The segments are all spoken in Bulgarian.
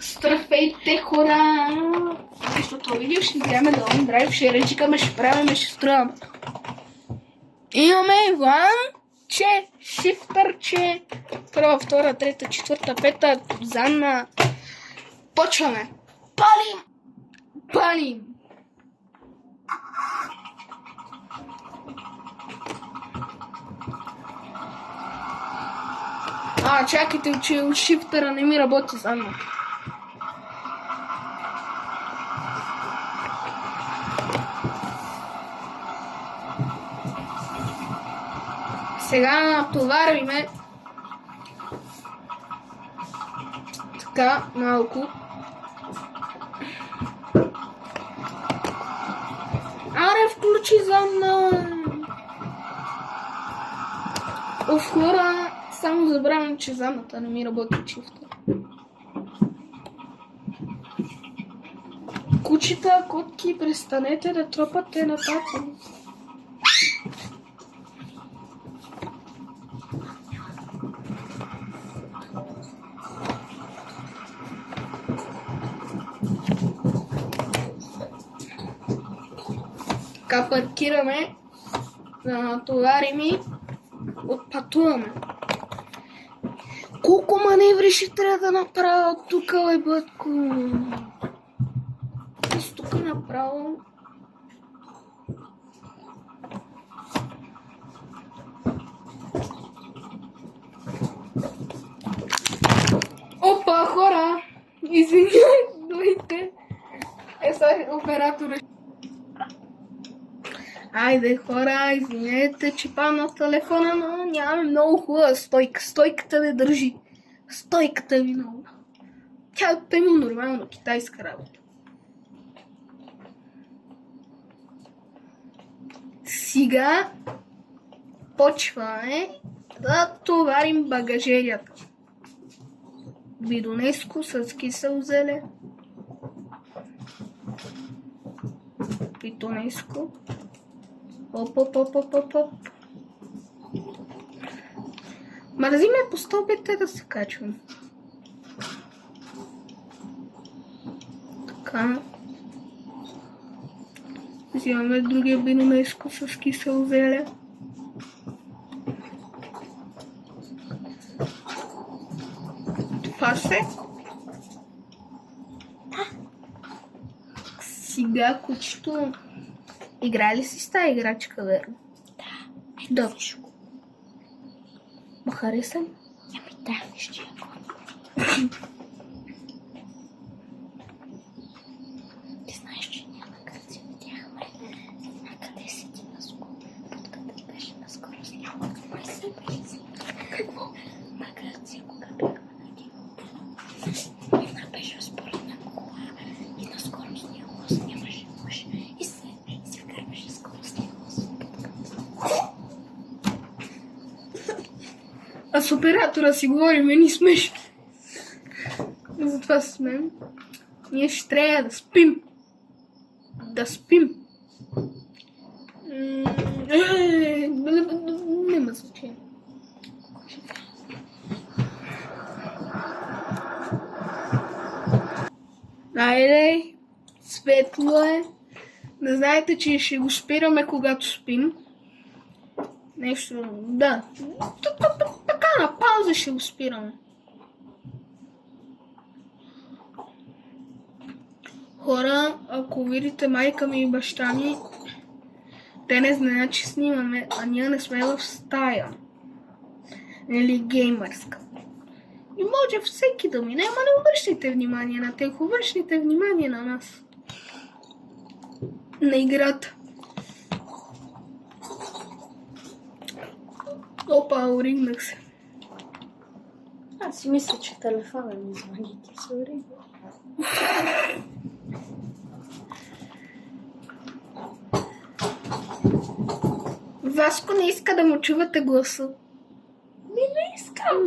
Здравейте, хора! Защото видео ще играме да он драйв, ще речикаме, ще правим, ще строим. Имаме Иван, че, шифтър, че, първа, втора, трета, четвърта, пета, Занна. Почваме! Палим! Палим! Чакайте, че от шифтъра не ми работи Занна. Сега натовариме така малко. Аре, включи Занна! Оф, хора, само забравям, че Занната не ми работи шифта. Кучета, котки, престанете да тропате на тата. Така паркираме, да натоварим и отпътуваме. Колко маневри ще трябва да направя от тук, бе, бътко? Аз тук направо. Опа, хора! Извинявайте. Сега оператора. Айде, хора, извинете, че падна телефона, но нямаме много хубава стойка. Стойката не държи. Стойката ви много. Тя е тъймо нормално китайска работа. Сега почваме да товарим багажерията. Бидонеско с кисел зеле. Питонеско. Оп. Мързи ме по стълбите да се качвам. Така. Взимаме другия бидонеско с кисел зеле. Това се. Сега кучето. Играе ли си с тази играчка, верно? Да. Да. Ма хареса ли? Ами да, ще я гоня. Ти знаеш, че няма къде си видяхме. Къде седи наскоро? Подкъде беше наскоро с него. Май се беше. Какво? На Гърция, кога бяхме на Димото. Една беше спорена кола и наскоро с него снимаше мъж. И се вкарваше скоро с него. А с оператора си говорим едни смешки. Затова се смеем. Ние ще трябва да спим. Да спим. Нема значение. Айде, светло е. Да знаете, че ще го спираме, когато спим. Нещо, да. Така на пауза ще го спираме. Хора, ако видите майка ми и баща ми, те не знаят, че снимаме, а ние не сме в стая. Нали, геймърска. И може всеки да мине, ама не обръщайте внимание на тях, обръщайте внимание на нас. На играта. Опа, оригнах се. Аз си мисля, че телефона ми звъни, ти се оригна. Васко не иска да му чувате гласа. Не искам.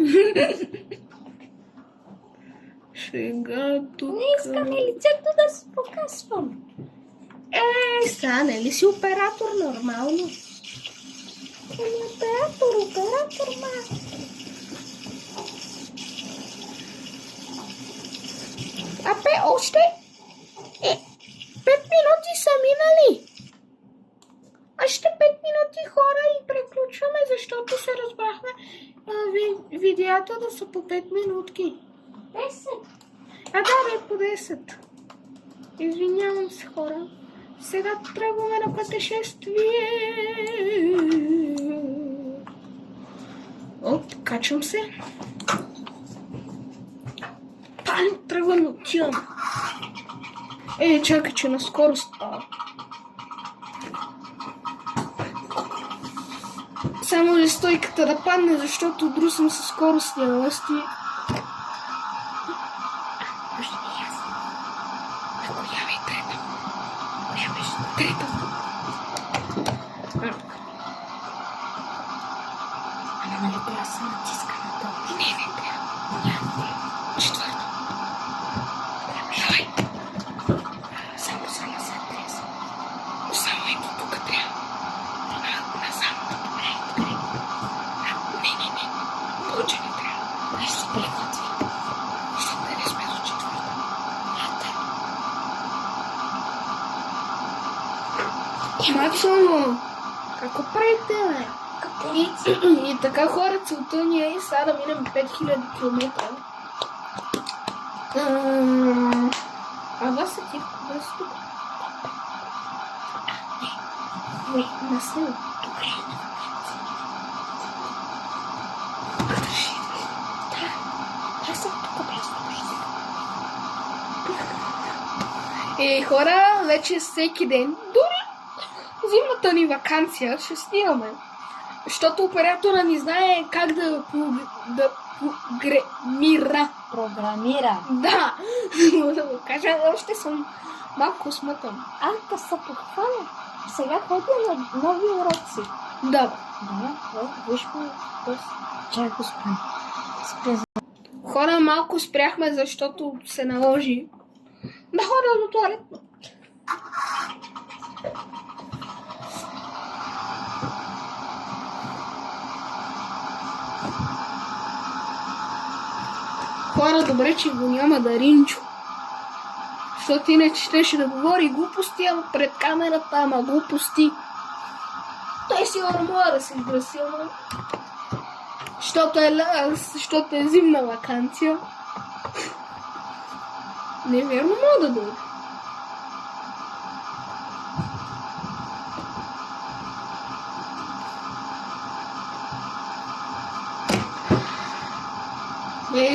Сега тук. Не искам и лицето да се показвам. Сега не ли си оператор нормално? Оператор, ма. Още 5 минути са минали. Още 5 минути, хора, и приключваме, защото се разбрахме видеята да са по 5 минутки. 10. Да, бе, по 10. Извинявам се, хора. Сега тръгваме на пътешествие. Качвам се. Тръгваме, отивам. Чакай, че на скорост. Само ли стойката да падне, защото друсам със скоростни лъсти. Коя бе трета? Коя беше трета? Ама нали трябва да се натиска на това? Не трябва. Четвърто. Давай. Само назад треза. Само ето тук трябва. Назад. Добре. Не. Повече не трябва. Дай се приготви. Защото не сме до четвърта. Максимум. Какво правите, бе? И така, хора, целта ни е сега да минем 5000 км. Вас са ти кога си тук? Не съм. Добре, аз съм тук без нощ. Хора, вече всеки ден, дори зимната ни ваканция, ще снимаме. Защото оператора ни знае как да Програмира. Да, да го кажа, още съм малко смътен. Да се похваля. Сега ходя на нови уроци. Да. Виж ме. Чай го спрем. Хора, малко спряхме, защото се наложи да ходя до туалетна. Хора, добре, че го няма Даринчо. Защото иначе щеше да говори глупости, ама пред камерата, ама глупости. Той сигурно може да се изгласи, ама... Защото е зимна ваканция. Неверно мога да дойде.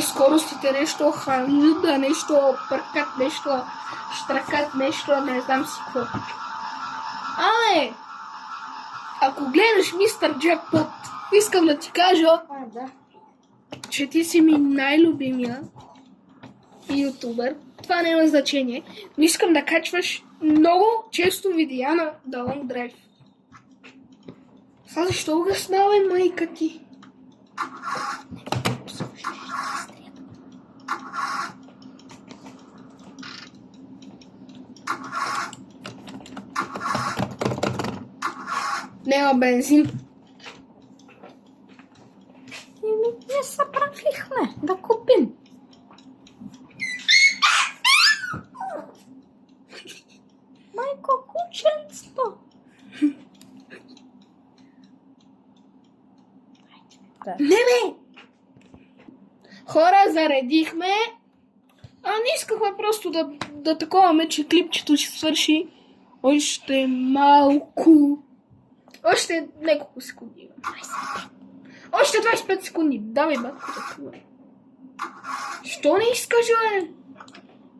Скоростите нещо хранжда, нещо пъркат, нещо штракат, нещо не знам си какво. Ако гледаш Мистер Джекпот, искам да ти кажа, че ти си ми най-любимия ютубър. Това няма значение. Но искам да качваш много често видеа на The Long Drive. Сега защо го снава майка ти? Няма бензин. Не се правихме да купим. Майко, кученство. Не бе! Хора, заредихме. Не искахме просто да таковаме, че клипчето ще свърши още малко. Още няколко секунди. Още 25 секунди. Давай, батко, да говори. Що не искаш, бе?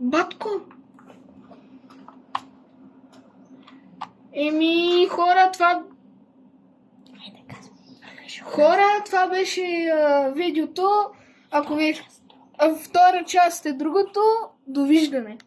Батко? Хора, това... Хора, това беше видеото. Ако ви... Втора част е другото. Довиждане.